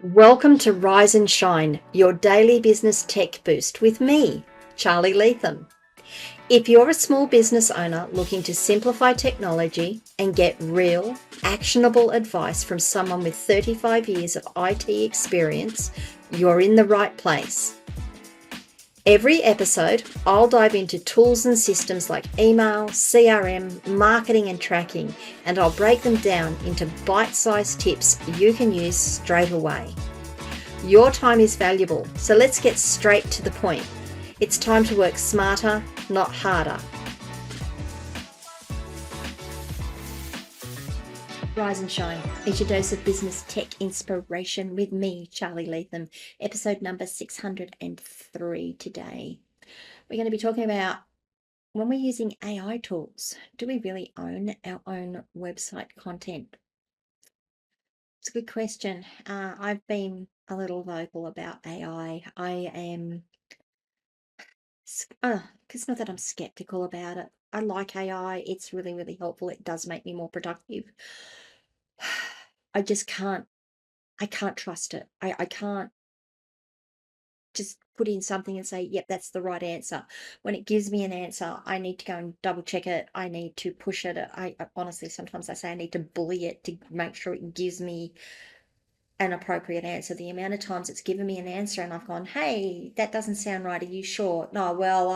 Welcome to Rise and Shine, your daily business tech boost with me, Charly Leetham. If you're a small business owner looking to simplify technology and get real, actionable advice from someone with 35 years of IT experience, you're in the right place. Every episode, I'll dive into tools and systems like email, CRM, marketing and tracking, and I'll break them down into bite-sized tips you can use straight away. Your time is valuable, so let's get straight to the point. It's time to work smarter, not harder. Rise and Shine is your dose of business tech inspiration with me, Charly Leetham, episode number 603 today. We're going to be talking about when we're using AI tools, do we really own our own website content? It's a good question. I've been a little vocal about AI. I am, it's not that I'm skeptical about it. I like AI. It's really, really helpful. It does make me more productive. I just I can't trust it. I can't just put in something and say, yep, that's the right answer. When it gives me an answer, I need to go and double check it. I need to push it. I honestly, sometimes I say I need to bully it to make sure it gives me an appropriate answer. The amount of times it's given me an answer and I've gone, hey, that doesn't sound right. Are you sure? No, well,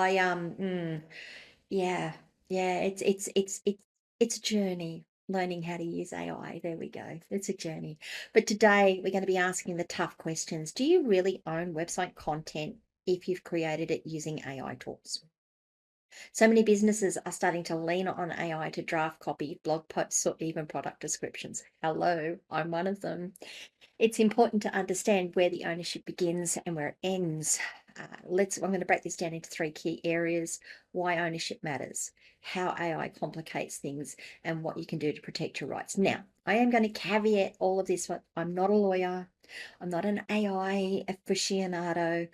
yeah, yeah, it's a journey learning how to use AI. There we go. It's a journey. But today we're going to be asking the tough questions. Do you really own website content if you've created it using AI tools? So many businesses are starting to lean on AI to draft copy, blog posts, or even product descriptions. Hello, I'm one of them. It's important to understand where the ownership begins and where it ends. I'm going to break this down into three key areas: why ownership matters, how AI complicates things, and what you can do to protect your rights. Now, I am going to caveat all of this. I'm not a lawyer. I'm not an AI aficionado.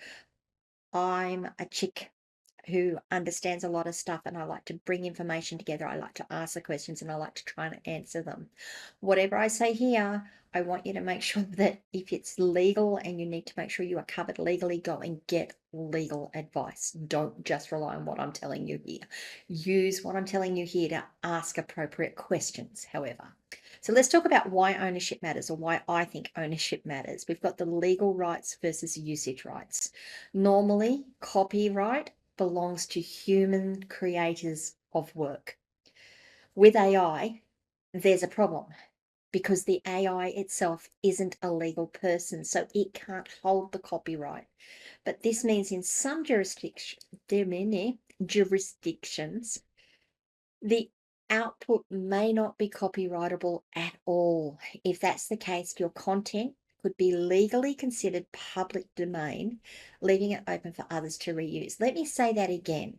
I'm a chick who understands a lot of stuff, and I like to bring information together. I like to ask the questions and I like to try and answer them. Whatever I say here, I want you to make sure that if it's legal and you need to make sure you are covered legally, go and get legal advice. Don't just rely on what I'm telling you here. Use what I'm telling you here to ask appropriate questions, however. So let's talk about why ownership matters, or why I think ownership matters. We've got the legal rights versus usage rights. Normally, copyright belongs to human creators of work. With AI, there's a problem because the AI itself isn't a legal person, so it can't hold the copyright. But this means in some jurisdictions, the output may not be copyrightable at all. If that's the case, your content could be legally considered public domain, leaving it open for others to reuse. Let me say that again.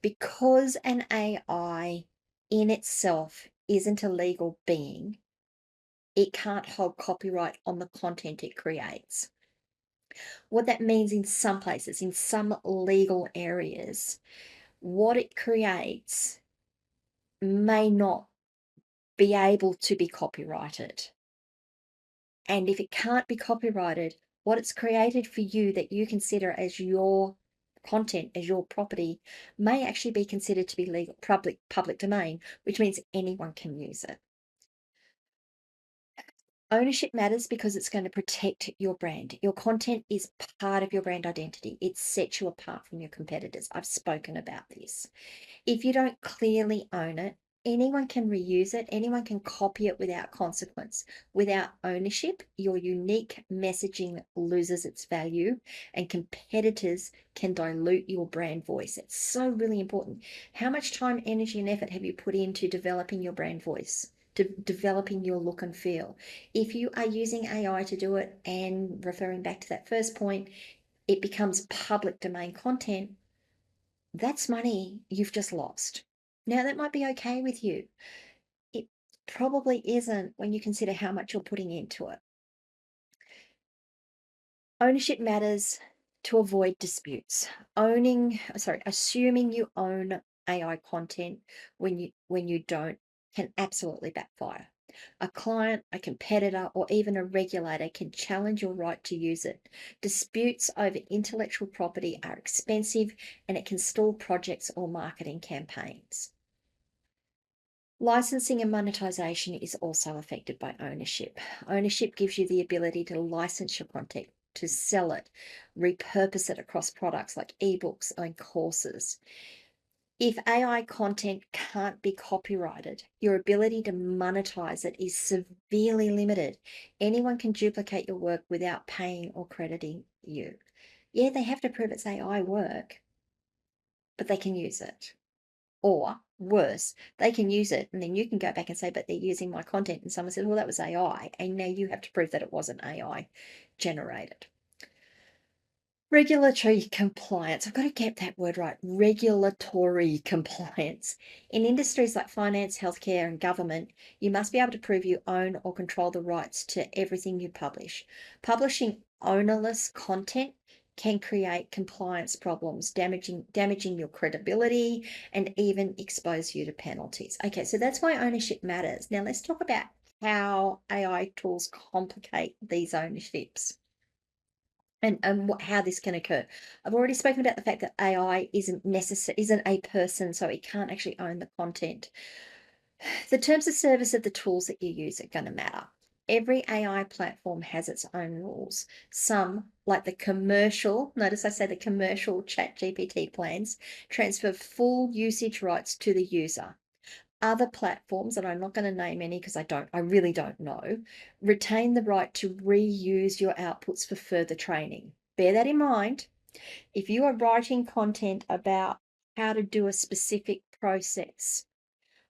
Because an AI in itself isn't a legal being, it can't hold copyright on the content it creates. What that means in some places, in some legal areas, what it creates may not be able to be copyrighted. And if it can't be copyrighted, what it's created for you that you consider as your content, as your property, may actually be considered to be legal public domain, which means anyone can use it. Ownership matters because it's going to protect your brand. Your content is part of your brand identity. It sets you apart from your competitors. I've spoken about this. If you don't clearly own it, anyone can reuse it, anyone can copy it without consequence. Without ownership, your unique messaging loses its value and competitors can dilute your brand voice. It's so really important. How much time, energy, and effort have you put into developing your brand voice? Developing your look and feel. If you are using AI to do it, and referring back to that first point, it becomes public domain content, that's money you've just lost. Now, that might be okay with you. It probably isn't when you consider how much you're putting into it. Ownership matters to avoid disputes. Assuming you own AI content when you don't can absolutely backfire. A client, a competitor, or even a regulator can challenge your right to use it. Disputes over intellectual property are expensive and it can stall projects or marketing campaigns. Licensing and monetization is also affected by ownership. Ownership gives you the ability to license your content, to sell it, repurpose it across products like ebooks and courses. If AI content can't be copyrighted, your ability to monetize it is severely limited. Anyone can duplicate your work without paying or crediting you. Yeah, they have to prove it's AI work, but they can use it. Or worse, they can use it and then you can go back and say, but they're using my content. And someone says, well, that was AI. And now you have to prove that it wasn't AI generated. Regulatory compliance. I've got to get that word right. Regulatory compliance. In industries like finance, healthcare, and government, you must be able to prove you own or control the rights to everything you publish. Publishing ownerless content can create compliance problems, damaging your credibility and even expose you to penalties. Okay, so that's why ownership matters. Now let's talk about how AI tools complicate these ownerships and how this can occur. I've already spoken about the fact that AI isn't a person, so it can't actually own the content. The terms of service of the tools that you use are going to matter. Every AI platform has its own rules. Some, like the commercial, notice I say the commercial ChatGPT plans, transfer full usage rights to the user. Other platforms, and I'm not going to name any because I really don't know, retain the right to reuse your outputs for further training. Bear that in mind. If you are writing content about how to do a specific process,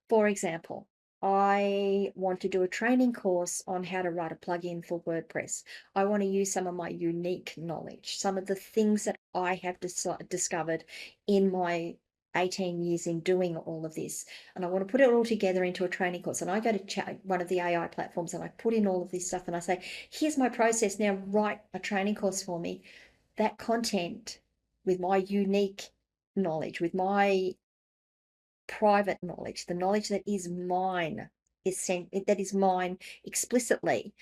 for example, I want to do a training course on how to write a plugin for WordPress. I want to use some of my unique knowledge, some of the things that I have discovered in my 18 years in doing all of this. And I want to put it all together into a training course. And I go to one of the AI platforms and I put in all of this stuff and I say, here's my process. Now write a training course for me. That content with my unique knowledge, with my private knowledge, the knowledge that is mine, that is mine explicitly,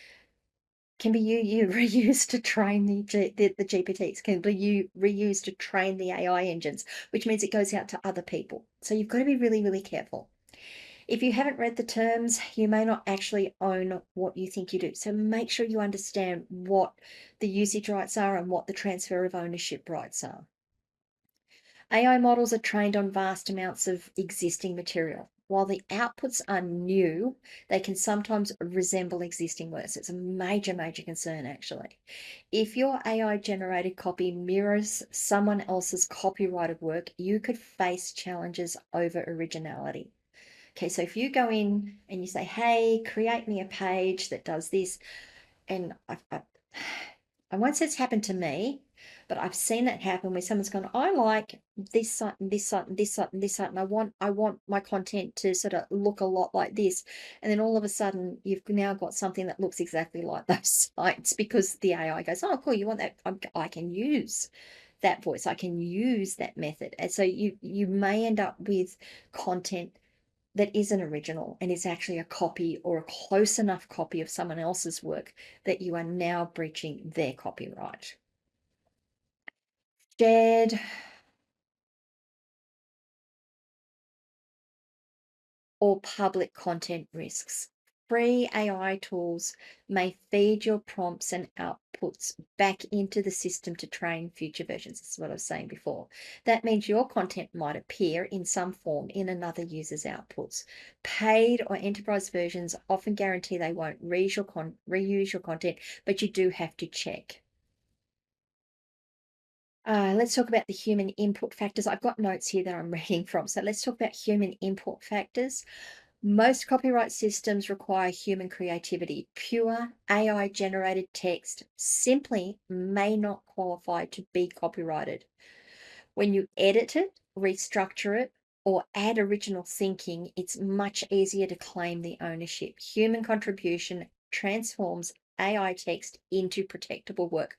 can be reused to train the GPTs, can be reused to train the AI engines, which means it goes out to other people. So you've got to be really, really careful. If you haven't read the terms, you may not actually own what you think you do. So make sure you understand what the usage rights are and what the transfer of ownership rights are. AI models are trained on vast amounts of existing material. While the outputs are new, they can sometimes resemble existing works. It's a major, major concern, actually. If your AI generated copy mirrors someone else's copyrighted work, you could face challenges over originality. Okay, so if you go in and you say, hey, create me a page that does this, and I won't say it's happened to me, but I've seen it happen where someone's gone, I like this site and this site and this site and this site, and I want my content to sort of look a lot like this. And then all of a sudden you've now got something that looks exactly like those sites because the AI goes, oh, cool, you want that? I can use that voice. I can use that method. And so you may end up with content that isn't original and is actually a copy or a close enough copy of someone else's work that you are now breaching their copyright. Shared or public content risks. Free AI tools may feed your prompts and outputs back into the system to train future versions. This is what I was saying before. That means your content might appear in some form in another user's outputs. Paid or enterprise versions often guarantee they won't reuse your content, but you do have to check. Let's talk about the human input factors. I've got notes here that I'm reading from. So let's talk about human input factors. Most copyright systems require human creativity. Pure AI generated text simply may not qualify to be copyrighted. When you edit it, restructure it, or add original thinking, it's much easier to claim the ownership. Human contribution transforms AI text into protectable work.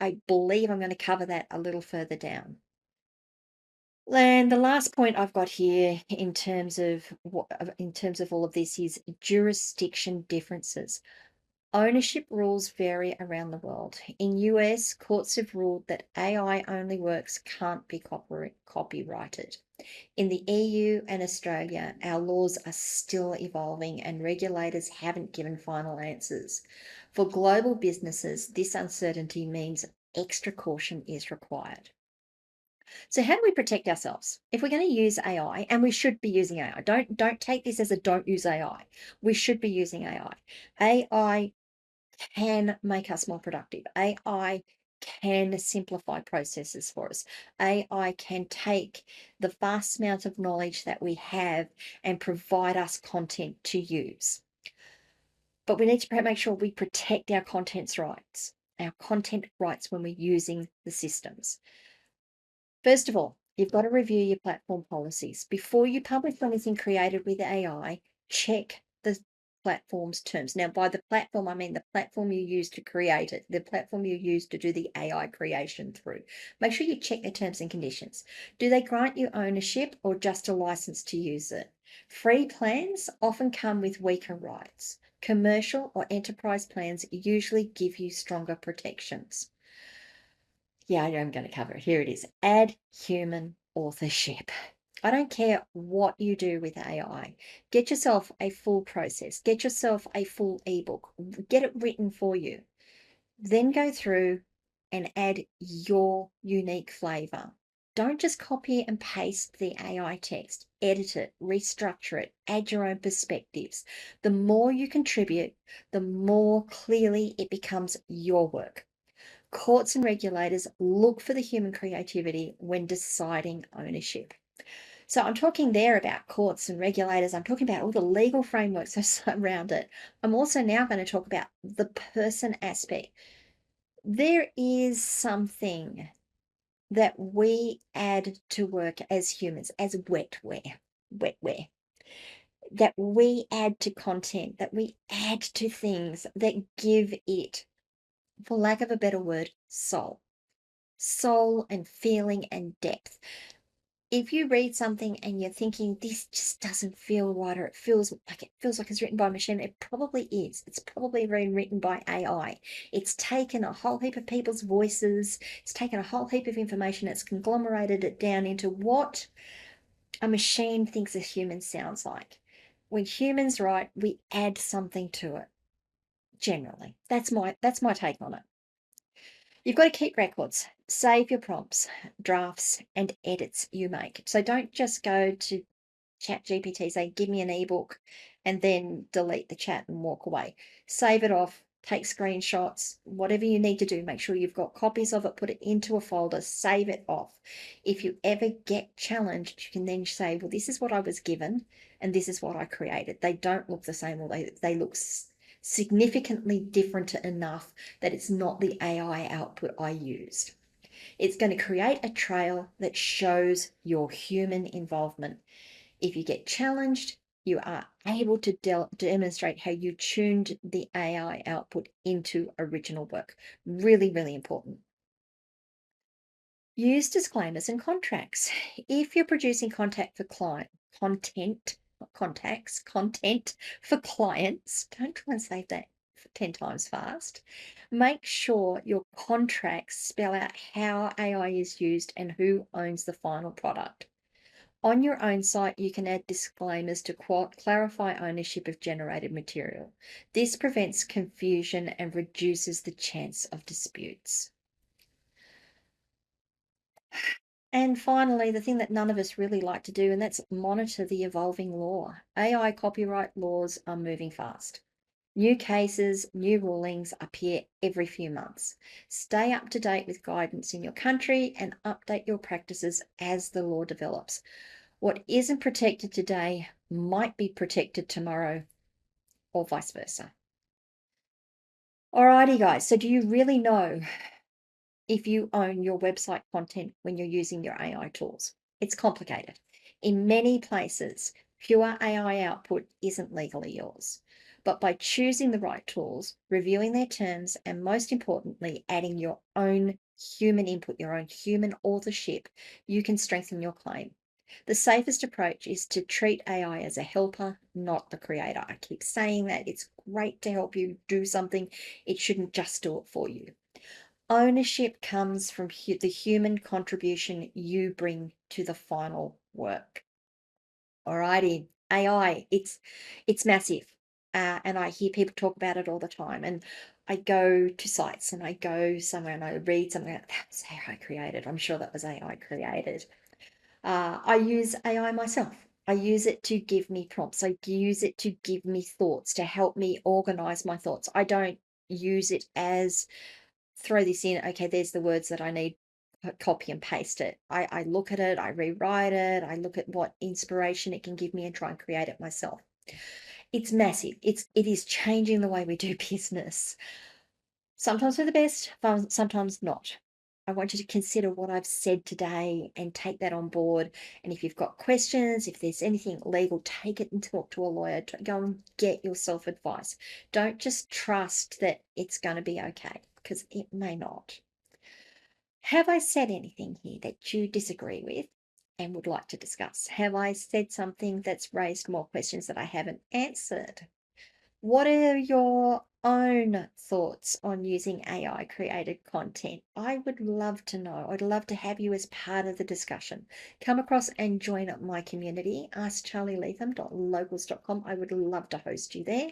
I believe I'm going to cover that a little further down. And the last point I've got here in terms of all of this is jurisdiction differences. Ownership rules vary around the world. In US, courts have ruled that AI only works can't be copyrighted. In the EU and Australia, our laws are still evolving and regulators haven't given final answers. For global businesses, this uncertainty means extra caution is required. So how do we protect ourselves? If we're going to use AI, and we should be using AI, don't take this as a don't use AI. We should be using AI. AI can make us more productive. AI can simplify processes for us. AI can take the vast amount of knowledge that we have and provide us content to use. But we need to make sure we protect our content rights when we're using the systems. First of all, you've got to review your platform policies. Before you publish anything created with AI, check the platform's terms. Now, by the platform, I mean the platform you use to create it, the platform you use to do the AI creation through. Make sure you check their terms and conditions. Do they grant you ownership or just a license to use it? Free plans often come with weaker rights. Commercial or enterprise plans usually give you stronger protections. Yeah, I'm going to cover it. Here it is. Add human authorship. I don't care what you do with AI. Get yourself a full process. Get yourself a full ebook. Get it written for you. Then go through and add your unique flavor. Don't just copy and paste the AI text. Edit it, restructure it, add your own perspectives. The more you contribute, the more clearly it becomes your work. Courts and regulators look for the human creativity when deciding ownership. So I'm talking there about courts and regulators. I'm talking about all the legal frameworks around it. I'm also now going to talk about the person aspect. There is something that we add to work as humans, as wetware, that we add to content, that we add to things that give it, for lack of a better word, soul and feeling and depth. If you read something and you're thinking this just doesn't feel right, or it feels like it's written by a machine, it probably is. It's probably been written by AI. It's taken a whole heap of people's voices, it's taken a whole heap of information, it's conglomerated it down into what a machine thinks a human sounds like. When humans write, we add something to it. Generally, that's my take on it. You've got to keep records, save your prompts, drafts, and edits you make. So don't just go to ChatGPT, say, give me an ebook, and then delete the chat and walk away. Save it off, take screenshots, whatever you need to do. Make sure you've got copies of it, put it into a folder, save it off. If you ever get challenged, you can then say, well, this is what I was given, and this is what I created. They don't look the same, or they look significantly different enough that it's not the AI output I used. It's going to create a trail that shows your human involvement. If you get challenged, you are able to demonstrate how you tuned the AI output into original work. Really, really important. Use disclaimers and contracts. If you're producing content for clients, don't try and say that 10 times fast. Make sure your contracts spell out how AI is used and who owns the final product. On your own site, you can add disclaimers to clarify ownership of generated material. This prevents confusion and reduces the chance of disputes. And finally, the thing that none of us really like to do, and that's monitor the evolving law. AI copyright laws are moving fast. New cases, new rulings appear every few months. Stay up to date with guidance in your country and update your practices as the law develops. What isn't protected today might be protected tomorrow, or vice versa. Alrighty, guys. So, do you really know if you own your website content when you're using your AI tools? It's complicated. In many places, pure AI output isn't legally yours. But by choosing the right tools, reviewing their terms, and most importantly, adding your own human input, your own human authorship, you can strengthen your claim. The safest approach is to treat AI as a helper, not the creator. I keep saying that. It's great to help you do something. It shouldn't just do it for you. Ownership comes from the human contribution you bring to the final work. Alrighty, AI, it's massive, and I hear people talk about it all the time. And I go to sites and I go somewhere and I read something like that was AI created. I'm sure that was AI created. I use AI myself. I use it to give me prompts. I use it to give me thoughts, to help me organize my thoughts. I don't use it as throw this in, okay, there's the words that I need, copy and paste it. I look at it, I rewrite it, I look at what inspiration it can give me and try and create it myself. It's massive. It is changing the way we do business. Sometimes for the best, sometimes not. I want you to consider what I've said today and take that on board. And if you've got questions, if there's anything legal, take it and talk to a lawyer. Go and get yourself advice. Don't just trust that it's going to be okay, because it may not. Have I said anything here that you disagree with and would like to discuss? Have I said something that's raised more questions that I haven't answered? What are your own thoughts on using AI created content? I would love to know. I'd love to have you as part of the discussion. Come across and join up my community. AskCharlyLeetham.locals.com. I would love to host you there.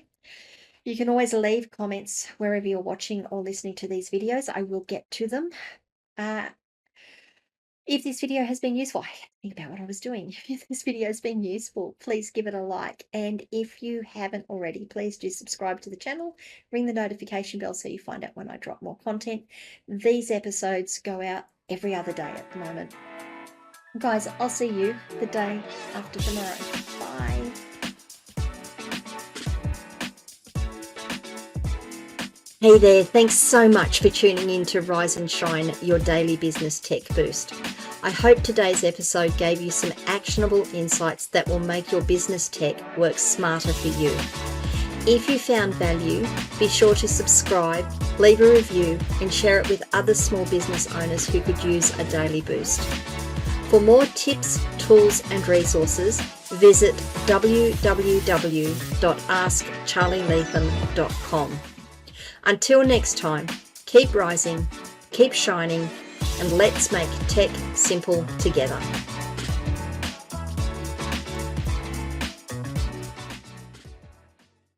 You can always leave comments wherever you're watching or listening to these videos. I will get to them. If this video has been useful, I had to think about what I was doing. If this video has been useful, please give it a like. And if you haven't already, please do subscribe to the channel, ring the notification bell so you find out when I drop more content. These episodes go out every other day at the moment. Guys, I'll see you the day after tomorrow. Bye. Hey there, thanks so much for tuning in to Rise and Shine, your daily business tech boost. I hope today's episode gave you some actionable insights that will make your business tech work smarter for you. If you found value, be sure to subscribe, leave a review, and share it with other small business owners who could use a daily boost. For more tips, tools, and resources, visit www.askcharlyleetham.com. Until next time, keep rising, keep shining, and let's make tech simple together.